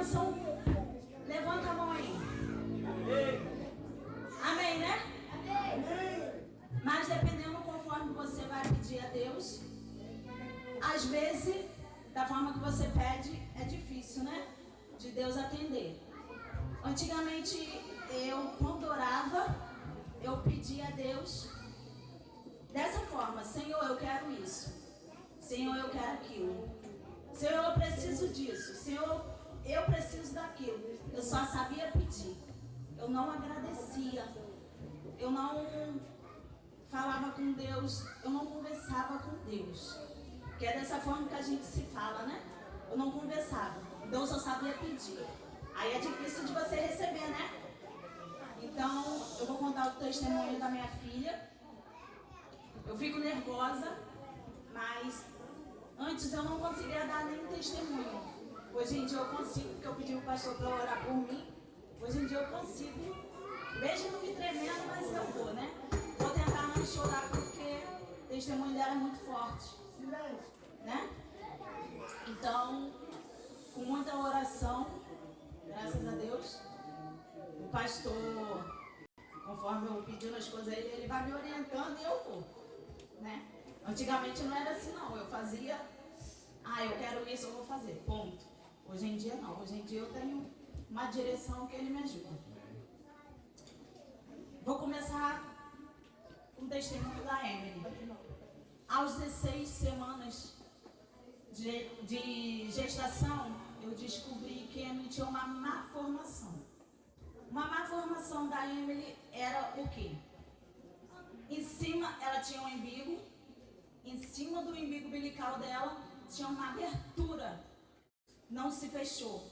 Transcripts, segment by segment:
bênção, levanta a mão aí. Amém, né? Mas dependendo conforme você vai pedir a Deus, às vezes, da forma que você pede, é difícil, né? De Deus atender. Antigamente, quando orava, eu pedia a Deus dessa forma: Senhor, eu quero isso. Senhor, eu quero aquilo. Senhor, eu preciso disso. Senhor, eu preciso daquilo. Eu só sabia pedir. Eu não agradecia. Eu não falava com Deus. Eu não conversava com Deus. Que é dessa forma que a gente se fala, né? Eu não conversava. Então eu só sabia pedir. Aí é difícil de você receber, né? Então eu vou contar o testemunho da minha filha. Eu fico nervosa, mas antes eu não conseguia dar nenhum testemunho. Hoje em dia eu consigo, porque eu pedi o pastor para orar por mim. Hoje em dia eu consigo. Mesmo me tremendo, mas eu vou, né? Vou tentar não chorar, porque o testemunho dela é muito forte. Né? Então, com muita oração, graças a Deus, o pastor, conforme eu pedindo as coisas a ele vai me orientando e eu vou, né? Antigamente não era assim não, eu fazia, eu quero isso, eu vou fazer, ponto. Hoje em dia não, hoje em dia eu tenho uma direção que ele me ajuda. Vou começar com o testemunho da Emily. Aos 16 semanas de gestação, eu descobri que a Emily tinha uma má formação. Uma má formação da Emily era o quê? Em cima, ela tinha um umbigo. Em cima do umbigo umbilical dela, tinha uma abertura. Não se fechou.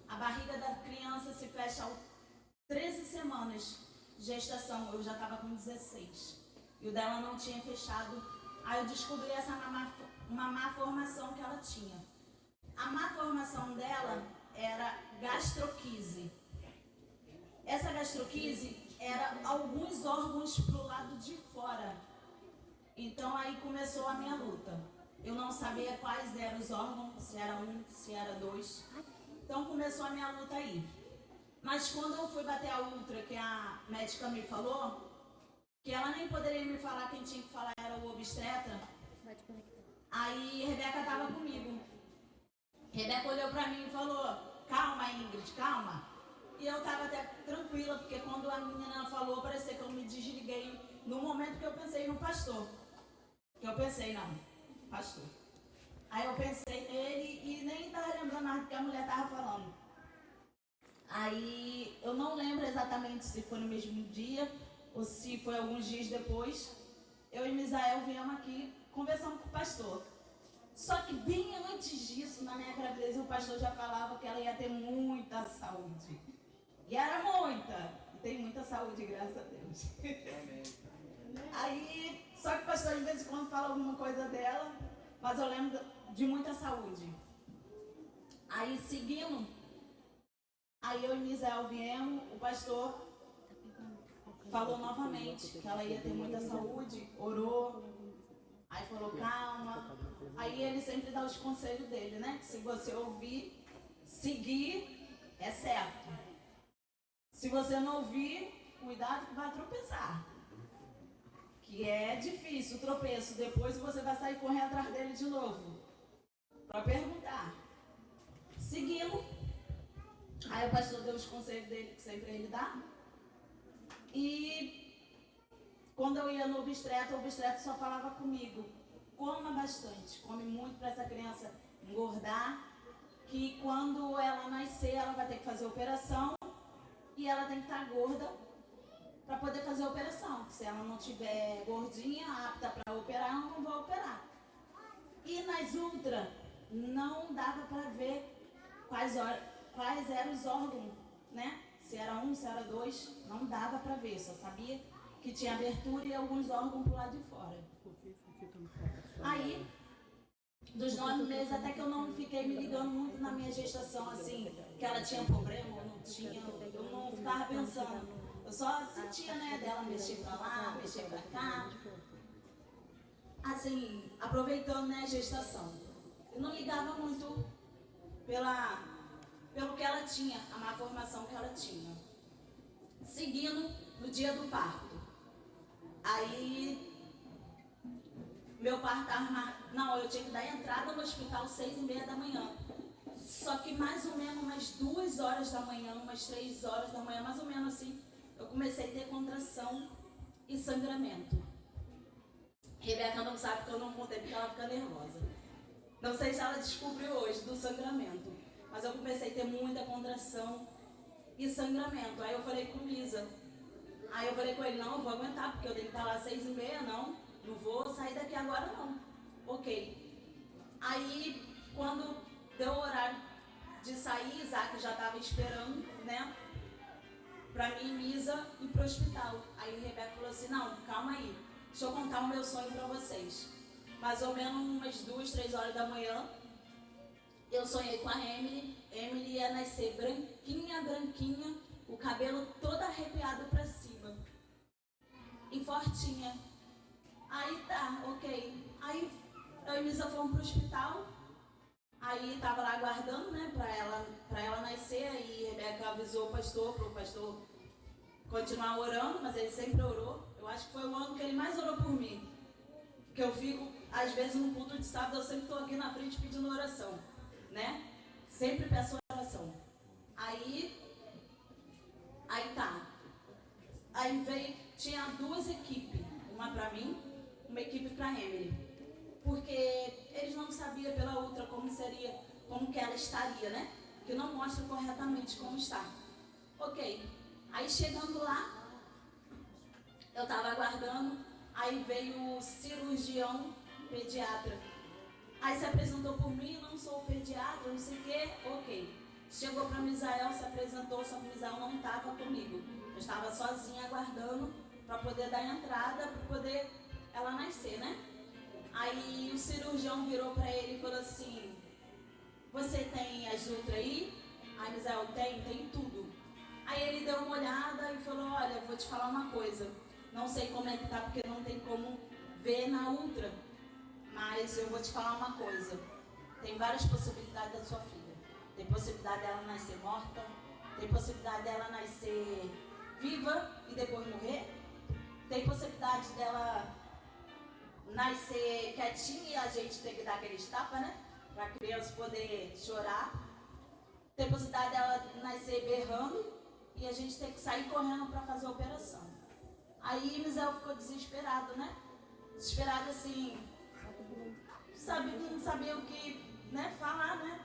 A barriga da criança se fecha aos 13 semanas de gestação. Eu já estava com 16. E o dela não tinha fechado. Aí eu descobri uma má formação que ela tinha. A má formação dela era gastroquise. Essa gastroquise era alguns órgãos pro lado de fora. Então aí começou a minha luta. Eu não sabia quais eram os órgãos, se era um, se era dois. Então começou a minha luta aí. Mas quando eu fui bater a ultra, que a médica me falou, que ela nem poderia me falar, quem tinha que falar era o obstetra. Aí Rebeca estava comigo. Rebeca olhou para mim e falou: calma, Ingrid, calma. E eu estava até tranquila, porque quando a menina falou, parecia que eu me desliguei no momento que eu pensei no pastor. Que eu pensei, não, pastor. Aí eu pensei nele e nem estava lembrando mais do que a mulher estava falando. Aí eu não lembro exatamente se foi no mesmo dia ou se foi alguns dias depois. Eu e Misael viemos aqui conversando com o pastor. Só que bem antes disso, na minha gravidez, o pastor já falava que ela ia ter muita saúde. E era muita. E tem muita saúde, graças a Deus. Aí, só que o pastor de vez em quando fala alguma coisa dela, mas eu lembro de muita saúde. Aí seguindo, aí eu e Misael viemos, o pastor falou novamente que ela ia ter muita saúde, orou, aí falou calma. Aí ele sempre dá os conselhos dele, né? Que se você ouvir, seguir, é certo. Se você não ouvir, cuidado que vai tropeçar. Que é difícil o tropeço, depois você vai sair correndo atrás dele de novo. Para perguntar. Seguindo, aí o pastor deu os conselhos dele, que sempre ele dá. E quando eu ia no obstetra, o obstetra só falava comigo: coma bastante, come muito para essa criança engordar, que quando ela nascer ela vai ter que fazer operação e ela tem que estar gorda para poder fazer a operação. Se ela não tiver gordinha, apta para operar, ela não vai operar. E nas ultra não dava para ver quais eram os órgãos, né? Se era um, se era dois, não dava para ver, só sabia que tinha abertura e alguns órgãos pro lado de fora. Aí, dos 9 meses, até que eu não fiquei me ligando muito na minha gestação, assim, que ela tinha problema ou não tinha, eu não ficava pensando. Eu só sentia, né, dela mexer pra lá, mexer pra cá. Assim, aproveitando, né, a gestação. Eu não ligava muito pelo que ela tinha, a má formação que ela tinha. Seguindo no dia do parto. Aí, meu parto estava marcado. Não, eu tinha que dar entrada no hospital 6h30 da manhã. Só que mais ou menos umas 2 horas da manhã, umas 3 horas da manhã, mais ou menos assim, eu comecei a ter contração e sangramento. Rebeca não sabe porque eu não contei porque ela fica nervosa. Não sei se ela descobriu hoje do sangramento, mas eu comecei a ter muita contração e sangramento. Aí eu falei com Lisa. Aí eu falei com ele, não, eu vou aguentar, porque eu tenho que estar lá 6h30, não vou sair daqui agora não. Ok. Aí, quando deu o horário de sair, Isaac já estava esperando, né, pra mim e Lisa ir pro hospital. Aí Rebeca falou assim, não, calma aí, deixa eu contar o meu sonho pra vocês. Mais ou menos umas 2, 3 horas da manhã, eu sonhei com a Emily. Emily ia nascer branquinha, branquinha, o cabelo todo arrepiado pra cima e fortinha. Aí tá, ok. Aí eu e Lisa fomos pro hospital. Aí tava lá aguardando, né, pra ela nascer. Aí Rebeca avisou o pastor, pro pastor continuar orando, mas ele sempre orou. Eu acho que foi o ano que ele mais orou por mim. Porque eu fico, às vezes no culto de sábado, eu sempre estou aqui na frente pedindo oração, né? Sempre peço oração. Aí tá. Aí veio, tinha 2 equipes, uma pra mim, uma equipe pra Emily. Porque eles não sabiam pela outra como que ela estaria, né? Que não mostra corretamente como está. Ok. Aí chegando lá, eu tava aguardando, aí veio o cirurgião pediatra. Aí se apresentou por mim, não sou pediatra, não sei o quê, ok. Chegou para Misael, se apresentou, só que Misael não estava comigo. Eu estava sozinha aguardando para poder dar entrada, para poder ela nascer, né? Aí o cirurgião virou para ele e falou assim, você tem as ultra aí? Aí Misael, tem tudo. Aí ele deu uma olhada e falou, olha, vou te falar uma coisa. Não sei como é que tá, porque não tem como ver na ultra. Mas eu vou te falar uma coisa. Tem várias possibilidades da sua filha. Tem possibilidade dela nascer morta. Tem possibilidade dela nascer viva e depois morrer. Tem possibilidade dela nascer quietinha e a gente ter que dar aqueles tapas, né? Pra criança poder chorar. Tem possibilidade dela nascer berrando e a gente ter que sair correndo para fazer a operação. Aí Misael ficou desesperado, né? Desesperado assim, não sabia o que, né, falar, né?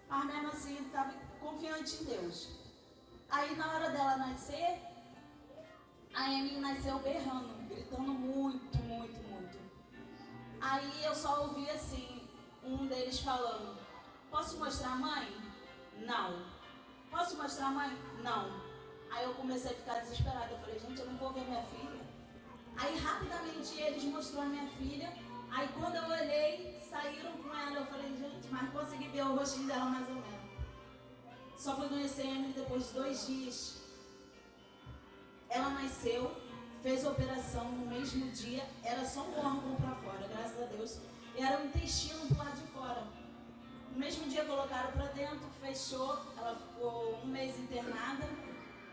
Mas mesmo assim estava confiante em Deus. Aí na hora dela nascer, a Emily nasceu berrando, gritando muito, muito, muito. Aí eu só ouvi assim, um deles falando, posso mostrar a mãe? Não. Posso mostrar a mãe? Não. Aí eu comecei a ficar desesperada. Eu falei, gente, eu não vou ver minha filha. Aí rapidamente eles mostraram a minha filha. Aí quando eu olhei, saíram com ela. Eu falei, gente, mas consegui ver o rostinho dela mais ou menos. Só fui conhecer a Emily depois de 2 dias. Ela nasceu, fez a operação no mesmo dia. Era só um órgão para fora, graças a Deus. E era um intestino pro lado de fora. No mesmo dia colocaram para dentro, fechou. Ela ficou 1 mês internada.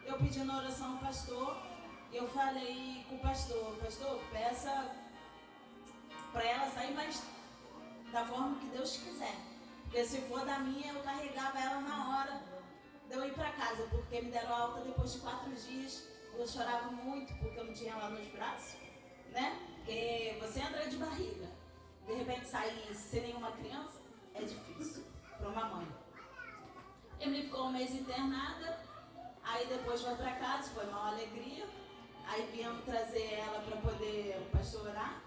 Eu pedi na oração ao pastor. Eu falei com o pastor, peça para ela sair mais da forma que Deus quiser. Porque se for da minha, eu carregava ela na hora de eu ir para casa. Porque me deram alta depois de 4 dias. Eu chorava muito porque eu não tinha ela nos braços, né? Porque você entra de barriga. De repente sair sem nenhuma criança é difícil para uma mãe. Emily ficou 1 mês internada. Aí depois foi para casa, foi uma alegria. Aí viemos trazer ela para poder o pastor orar,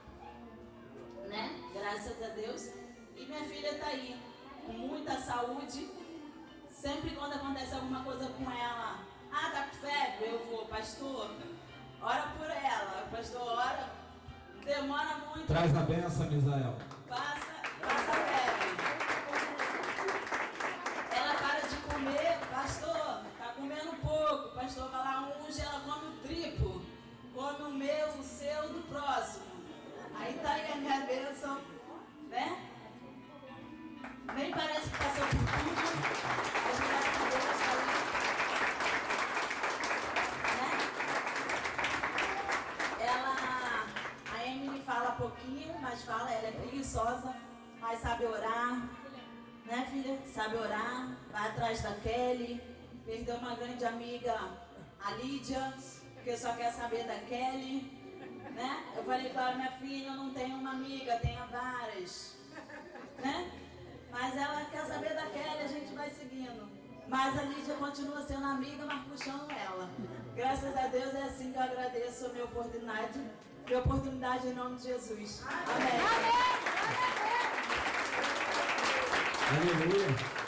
né? Graças a Deus. E minha filha está aí, com muita saúde. Sempre quando acontece alguma coisa com ela, tá com febre, eu vou, pastor, ora por ela. O pastor ora, demora muito. Traz a benção, Misael. Passa a febre. Ela para de comer, pastor, tá comendo pouco. O pastor vai lá, unge, ela come o triplo. Come o meu, o seu, do próximo. Aí tá aí a minha bênção, né? Nem parece que passou por tudo. Mas graças a mais fala, ela é preguiçosa, mas sabe orar, né, filha? Sabe orar, vai atrás da Kelly, perdeu uma grande amiga, a Lídia, que só quer saber da Kelly, né? Eu falei para ela, minha filha, eu não tenho uma amiga, tenho várias, né? Mas ela quer saber da Kelly, a gente vai seguindo. Mas a Lídia continua sendo amiga, mas puxando ela. Graças a Deus é assim que eu agradeço a minha oportunidade. Minha oportunidade em nome de Jesus. Amém. Aleluia.